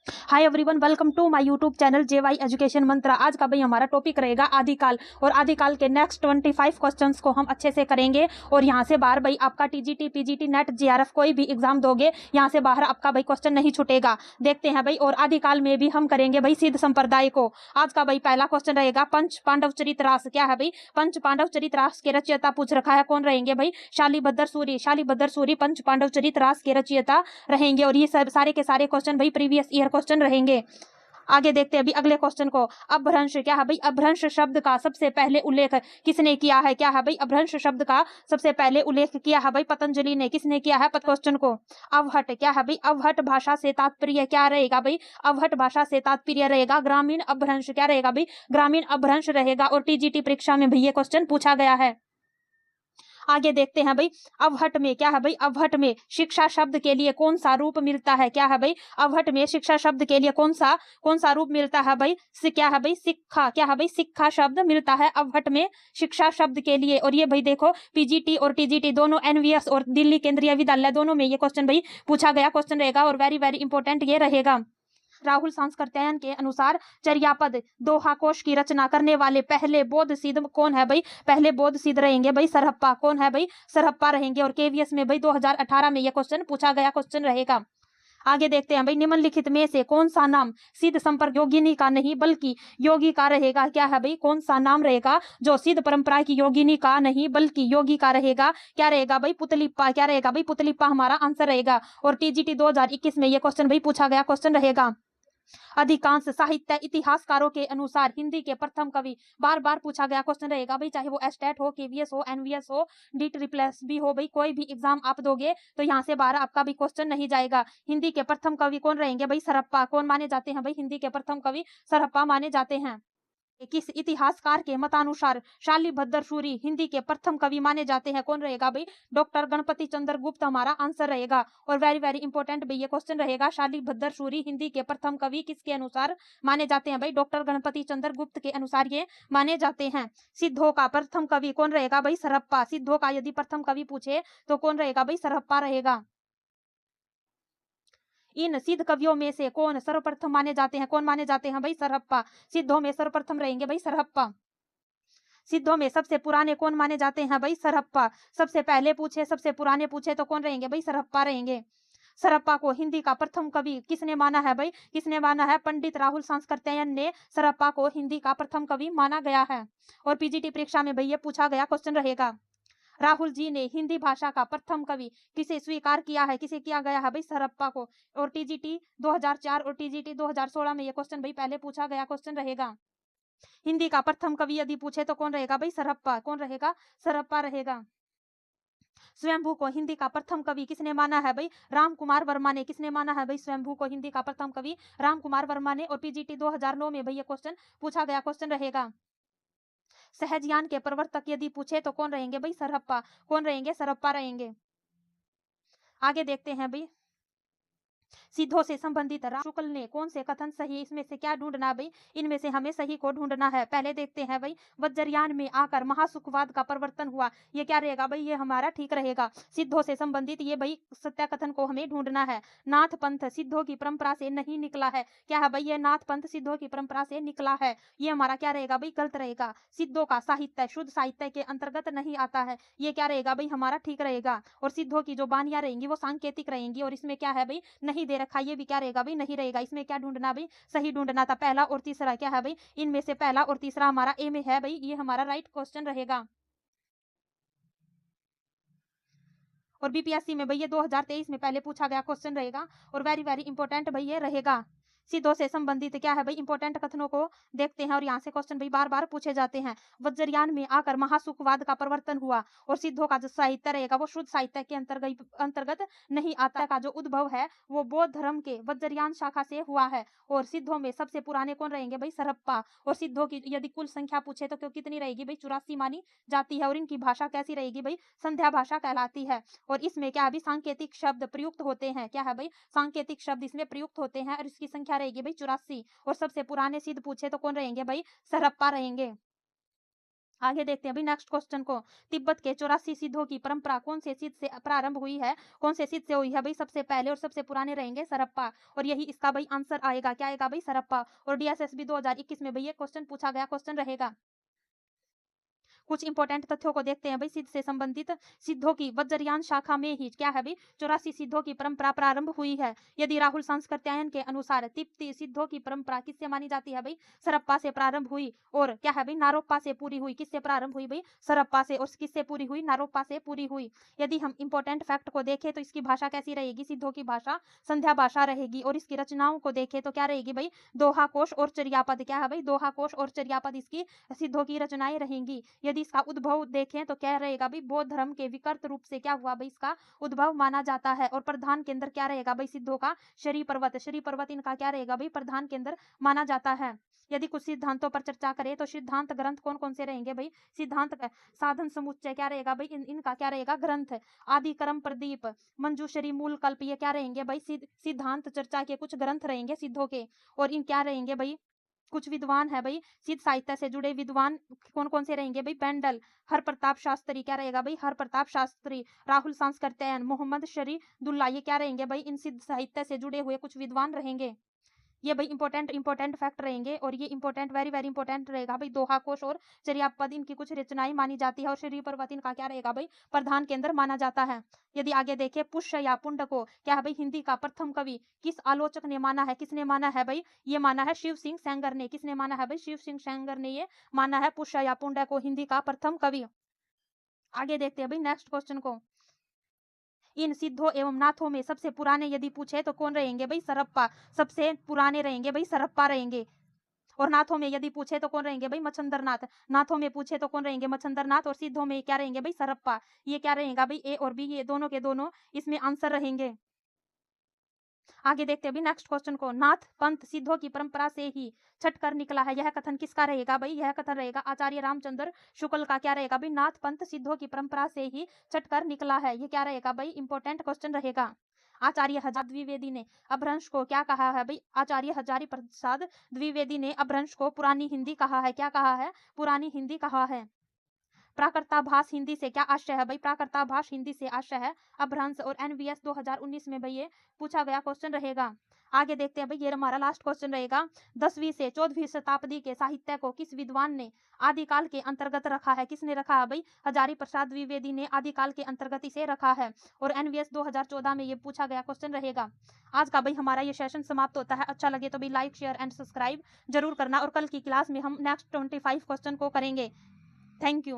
Hi everyone, welcome to my YouTube channel JY education Mantra. आज का भाई हमारा टॉपिक रहेगा आदिकाल, और आदिकाल के नेक्स्ट 25 क्वेश्चंस को हम अच्छे से करेंगे। और यहाँ से बाहर भाई आपका टीजीटी, पीजीटी, नेट, जीआरएफ कोई भी एग्जाम दोगे, यहाँ से बाहर आपका भाई क्वेश्चन नहीं छूटेगा। देखते हैं भाई, और आदिकाल में भी हम करेंगे भाई सिद्ध संप्रदाय को। आज का भाई पहला क्वेश्चन रहेगा पंच पांडव चरितरास। क्या है भाई? पंच पांडव चरितरास के रचयिता पूछ रखा है, कौन रहेंगे भाई? शालीभद्र सूरी। शालीभद्र सूरी पंच पांडव चरितरास के रचयिता रहेंगे। और ये सब सारे के सारे क्वेश्चन भाई प्रीवियस ईयर क्वेश्चन रहेंगे। आगे देखते हैं अभी अगले क्वेश्चन को। अपभ्रंश। क्या है भाई? अपभ्रंश शब्द का सबसे पहले उल्लेख किसने किया है? क्या है भाई? अपभ्रंश शब्द का सबसे पहले उल्लेख किया है भाई पतंजलि ने। किसने किया है? क्वेश्चन को। अवहट। क्या है भाई? अवहट भाषा से तात्पर्य क्या रहेगा भाई? अवहट भाषा से तात्पर्य रहेगा ग्रामीण अपभ्रंश। क्या रहेगा भाई? ग्रामीण अपभ्रंश रहेगा। और टीजीटी परीक्षा में भी ये क्वेश्चन पूछा गया है। आगे देखते हैं भाई, अवहट में क्या है भाई? अवहट में शिक्षा शब्द के लिए कौन सा रूप मिलता है? क्या है भाई? अवहट में शिक्षा शब्द के लिए कौन सा रूप मिलता है भाई? क्या है भाई? शिक्षा। क्या है भाई? शिक्षा शब्द मिलता है अवहट में शिक्षा शब्द के लिए। और ये भाई देखो, पीजीटी और टीजीटी दोनों, एनवीएस और दिल्ली केंद्रीय विद्यालय दोनों में ये क्वेश्चन भाई पूछा गया क्वेश्चन रहेगा। और वेरी वेरी इंपॉर्टेंट ये रहेगा। राहुल सांस्कृत्यायन के अनुसार चर्यापद दोहा कोश की रचना करने वाले पहले बौद्ध सिद्ध कौन है भाई? पहले बौद्ध सिद्ध रहेंगे भाई सरहप्पा। कौन है भाई? सरहप्पा रहेंगे। और केवीएस में भाई 2018 में यह क्वेश्चन पूछा गया क्वेश्चन रहेगा। आगे देखते हैं भाई, निम्नलिखित में से कौन सा नाम सिद्ध संपर्क योगिनी का नहीं बल्कि योगी का रहेगा? क्या है भाई? कौन सा नाम रहेगा जो सिद्ध परंपरा की योगिनी का नहीं बल्कि योगी का रहेगा? क्या रहेगा भाई? पुतलिप्पा। क्या रहेगा भाई? पुतलिप्पा हमारा आंसर रहेगा। और टीजीटी 2021 में यह क्वेश्चन भाई पूछा गया क्वेश्चन रहेगा। अधिकांश साहित्य इतिहासकारों के अनुसार हिंदी के प्रथम कवि, बार बार पूछा गया क्वेश्चन रहेगा भाई, चाहे वो एस्टेट हो, केवीएस हो, एनवीएस हो, डीट रिप्लेस भी हो भाई, कोई भी एग्जाम आप दोगे तो यहाँ से 12 आपका भी क्वेश्चन नहीं जाएगा। हिंदी के प्रथम कवि कौन रहेंगे भाई? सरहप्पा। कौन माने जाते हैं भाई? हिंदी के प्रथम कवि सरहप्पा माने जाते हैं। किस इतिहासकार के मतानुसार शालीभद्र सूरी हिंदी के प्रथम कवि माने जाते हैं? कौन रहेगा भाई? डॉक्टर गणपति चंद्र गुप्त हमारा आंसर रहेगा। और वेरी वेरी इंपॉर्टेंट भाई ये क्वेश्चन रहेगा, शालीभद्र सूरी हिंदी के प्रथम कवि किसके अनुसार माने जाते हैं भाई? डॉक्टर गणपति चंद्र गुप्त के अनुसार ये माने जाते हैं। सिद्धों का प्रथम कवि कौन रहेगा भाई? सरहप्पा। सिद्धों का यदि प्रथम कवि पूछे तो कौन रहेगा भाई? सरहप्पा रहेगा। इन सिद्ध कवियों में से कौन सर्वप्रथम माने जाते हैं? कौन माने जाते हैं भाई? सरहप्पा। सिद्धों में सर्वप्रथम रहेंगे भाई सरहप्पा। सिद्धों में सबसे पुराने कौन माने जाते हैं भाई? सरहप्पा। सबसे पहले पूछे, सबसे पुराने पूछे तो कौन रहेंगे भाई? सरहप्पा रहेंगे। सरहप्पा को हिंदी का प्रथम कवि किसने माना है भाई? किसने माना है? पंडित राहुल सांस्कृत्यायन ने सरहप्पा को हिंदी का प्रथम कवि माना गया है। और पीजीटी परीक्षा में भाई ये पूछा गया क्वेश्चन रहेगा। राहुल जी ने हिंदी भाषा का प्रथम कवि किसे स्वीकार किया है? किसे किया गया है भाई? सरहप्पा को। और टीजीटी 2004 और टीजीटी 2016 में ये क्वेश्चन भाई पहले पूछा गया क्वेश्चन रहेगा। हिंदी का प्रथम कवि यदि पूछे तो कौन रहेगा भाई? सरहप्पा। कौन रहेगा? सरहप्पा रहेगा। स्वयंभू को हिंदी का प्रथम कवि किसने माना है भाई? राम कुमार वर्मा ने। किसने माना है भाई स्वयंभू को हिंदी का प्रथम कवि? राम कुमार वर्मा ने। और पीजीटी 2009 में भाई ये क्वेश्चन पूछा गया क्वेश्चन रहेगा। सहजयान के प्रवर्तक यदि पूछे तो कौन रहेंगे भाई? सरहप्पा। कौन रहेंगे? सरहप्पा रहेंगे। आगे देखते हैं भाई, सिद्धों से संबंधित शुक्ल ने कौन से कथन सही, इसमें से क्या ढूंढना भाई? इनमें से हमें सही को ढूंढना है। पहले देखते हैं भाई, वज्रयान में आकर महासुखवाद का प्रवर्तन हुआ, ये क्या रहेगा भाई? ये हमारा ठीक रहेगा। सिद्धों से संबंधित ये भाई सत्य कथन को हमें ढूंढना है। नाथ पंथ सिद्धों की परंपरा से नहीं निकला है। क्या है भाई? ये नाथ पंथ सिद्धों की परंपरा से निकला है, ये हमारा क्या रहेगा भाई? गलत रहेगा। सिद्धों का साहित्य शुद्ध साहित्य के अंतर्गत नहीं आता है, ये क्या रहेगा भाई? हमारा ठीक रहेगा। और सिद्धों की जो बानियां रहेंगी वो सांकेतिक रहेंगी, और इसमें क्या है भाई? नहीं दे रखा, ये भी क्या रहेगा भाई? नहीं रहेगा। इसमें क्या ढूंढना भाई? सही ढूंढना था। पहला और तीसरा क्या है भाई? इनमें से पहला और तीसरा हमारा ए में है भाई, ये हमारा राइट क्वेश्चन रहेगा। और बीपीएससी में भाई ये 2023 में पहले पूछा गया क्वेश्चन रहेगा। और वेरी वेरी इंपॉर्टेंट भाई ये रहेगा। सिद्धों से संबंधित क्या है भाई? इंपॉर्टेंट कथनों को देखते हैं, और यहाँ से क्वेश्चन भाई बार बार पूछे जाते हैं। वज्रयान में आकर महासुखवाद का प्रवर्तन हुआ, और सिद्धों का जो साहित्य रहेगा वो शुद्ध साहित्य के अंतर्गत नहीं आता। का जो उद्भव है वो बौद्ध धर्म के वज्रयान शाखा से हुआ है। और सिद्धों में सबसे पुराने कौन रहेंगे भाई? सरहप्पा। और सिद्धों की यदि कुल संख्या पूछे तो कितनी रहेगी भाई? 84 मानी जाती है। और इनकी भाषा कैसी रहेगी भाई? संध्या भाषा कहलाती है। और इसमें क्या है भाई? सांकेतिक शब्द प्रयुक्त होते हैं। क्या है भाई? सांकेतिक शब्द इसमें प्रयुक्त होते हैं, और इसकी संख्या रहेगी भाई 84। और सबसे पुराने सिद्ध पूछे तो कौन रहेंगे भाई? सरहप्पा रहेंगे। आगे देखते हैं अभी नेक्स्ट क्वेश्चन को। तिब्बत के 84 सिद्धों की परंपरा कौन से सिद्ध से प्रारंभ हुई है, कौन से सिद्ध से हुई है भाई? सबसे पहले और सबसे पुराने रहेंगे सरप्पा, और यही इसका भाई आंसर आएगा। क्या आएगा भाई? सरप्पा। और DSSB 2021 में भाई ये क्वेश्चन पूछा गया क्वेश्चन रहेगा। कुछ इंपॉर्टेंट तथ्यों को देखते हैं भाई सिद्ध से संबंधित। सिद्धों की वज्रयान शाखा में ही क्या है भाई? 84 सिद्धों की परंपरा प्रारंभ हुई है। यदि राहुल सांस्कृत्यायन के अनुसार तिब्बती सिद्धों की परंपरा किससे मानी जाती है भाई? सरप्पा से प्रारंभ हुई। और क्या है भाई? नारोप्पा से पूरी हुई। किससे प्रारंभ हुई भाई? सरप्पा से। और किससे पूरी हुई? नारोप्पा से पूरी हुई। यदि हम इंपॉर्टेंट फैक्ट को देखें तो इसकी भाषा कैसी रहेगी? सिद्धों की भाषा संध्या भाषा रहेगी। और इसकी रचनाओं को देखें तो क्या रहेगी भाई? दोहा कोश और चर्यापद। क्या है भाई? दोहा कोश और चर्यापद इसकी सिद्धों की रचनाएं रहेंगी। यदि इसका उद्भव देखें तो क्या रहेगा भाई? बौद्ध धर्म के विकृत रूप से क्या हुआ भाई? इसका उद्भव माना जाता है। और प्रधान केंद्र क्या रहेगा भाई सिद्धों का? श्री पर्वत। श्री पर्वत इनका क्या रहेगा भाई? प्रधान केंद्र माना जाता है। यदि कुछ सिद्धांतों पर चर्चा करें तो सिद्धांत ग्रंथ कौन कौन से रहेंगे भाई? सिद्धांत साधन समुच्चय क्या रहेगा भाई? इनका क्या रहेगा? ग्रंथ। आदि क्रम प्रदीप, मंजूश्री, मूल कल्प, ये क्या रहेंगे भाई? सिद्धांत चर्चा के कुछ ग्रंथ रहेंगे सिद्धों के। और इन क्या रहेंगे भाई? कुछ विद्वान है भाई सिद्ध साहित्य से जुड़े विद्वान कौन कौन से रहेंगे भाई? पेंडल, हर प्रताप शास्त्री। क्या रहेगा भाई? हर प्रताप शास्त्री। राहुल सांस्कृत्यायन, मोहम्मद शरी दुल्ला, ये क्या रहेंगे भाई? इन सिद्ध साहित्य से जुड़े हुए कुछ विद्वान रहेंगे। ये भाई इंपॉर्टेंट फैक्ट रहेंगे। और ये इंपॉर्टेंट वेरी वेरी इंपॉर्टेंट रहेगा भाई। दोहा कोश और चर्यापद इनकी कुछ रचनाएं मानी जाती है। और श्री पर्वत इनका क्या रहेगा भाई? प्रधान केंद्र माना जाता है। यदि आगे देखें पुष्य या पुंड को क्या है भाई? हिंदी का प्रथम कवि किस आलोचक ने माना है? किसने माना है भाई? ये माना है शिव सिंह सेंगर ने। किसने माना है भाई? शिव सिंह सेंगर ने ये माना है पुष्य या पुंड को हिंदी का प्रथम कवि। आगे देखते हैं भाई नेक्स्ट क्वेश्चन को। इन सिद्धों एवं नाथों में सबसे पुराने यदि पूछे तो कौन रहेंगे भाई? सरप्पा। सबसे पुराने रहेंगे भाई सरप्पा रहेंगे। और नाथों में यदि पूछे तो कौन रहेंगे भाई? मच्छंदर नाथ। नाथों में पूछे तो कौन रहेंगे? मच्छंदर नाथ। और सिद्धों में क्या रहेंगे भाई? सरप्पा। ये क्या रहेगा भाई? ए और बी ये दोनों के दोनों इसमें आंसर रहेंगे। आगे देखते हैं नेक्स्ट क्वेश्चन को। नाथ पंथ सिद्धों की परंपरा से ही छट कर निकला है, यह कथन किसका रहेगा भाई? यह कथन रहेगा आचार्य रामचंद्र शुक्ल का। क्या रहेगा भाई? नाथ पंथ सिद्धों की परंपरा से ही छट कर निकला है, ये क्या रहेगा भाई? इंपॉर्टेंट क्वेश्चन रहेगा। आचार्य हजार द्विवेदी ने अपभ्रंश को क्या कहा है भाई? आचार्य हजारी प्रसाद द्विवेदी ने अपभ्रंश को पुरानी हिंदी कहा है। क्या कहा है? पुरानी हिंदी कहा है। प्राकृताभास हिंदी से क्या आशय है भाई? प्राकृताभास हिंदी से आशय है अपभ्रंश। और NVS 2019 में भाई ये पूछा गया क्वेश्चन रहेगा। आगे देखते हैं भाई ये हमारा लास्ट क्वेश्चन रहेगा। 10वीं से 14वीं शताब्दी के साहित्य को किस विद्वान ने आदिकाल के अंतर्गत रखा है? किसने रखा है भाई? हजारी प्रसाद द्विवेदी ने आदिकाल के अंतर्गत इसे रखा है। और NVS 2014 में ये पूछा गया क्वेश्चन रहेगा। आज का भाई हमारा ये सेशन समाप्त होता है। अच्छा लगे तो भाई लाइक शेयर एंड सब्सक्राइब जरूर करना। और कल की क्लास में हम नेक्स्ट 25 क्वेश्चन को करेंगे। Thank you.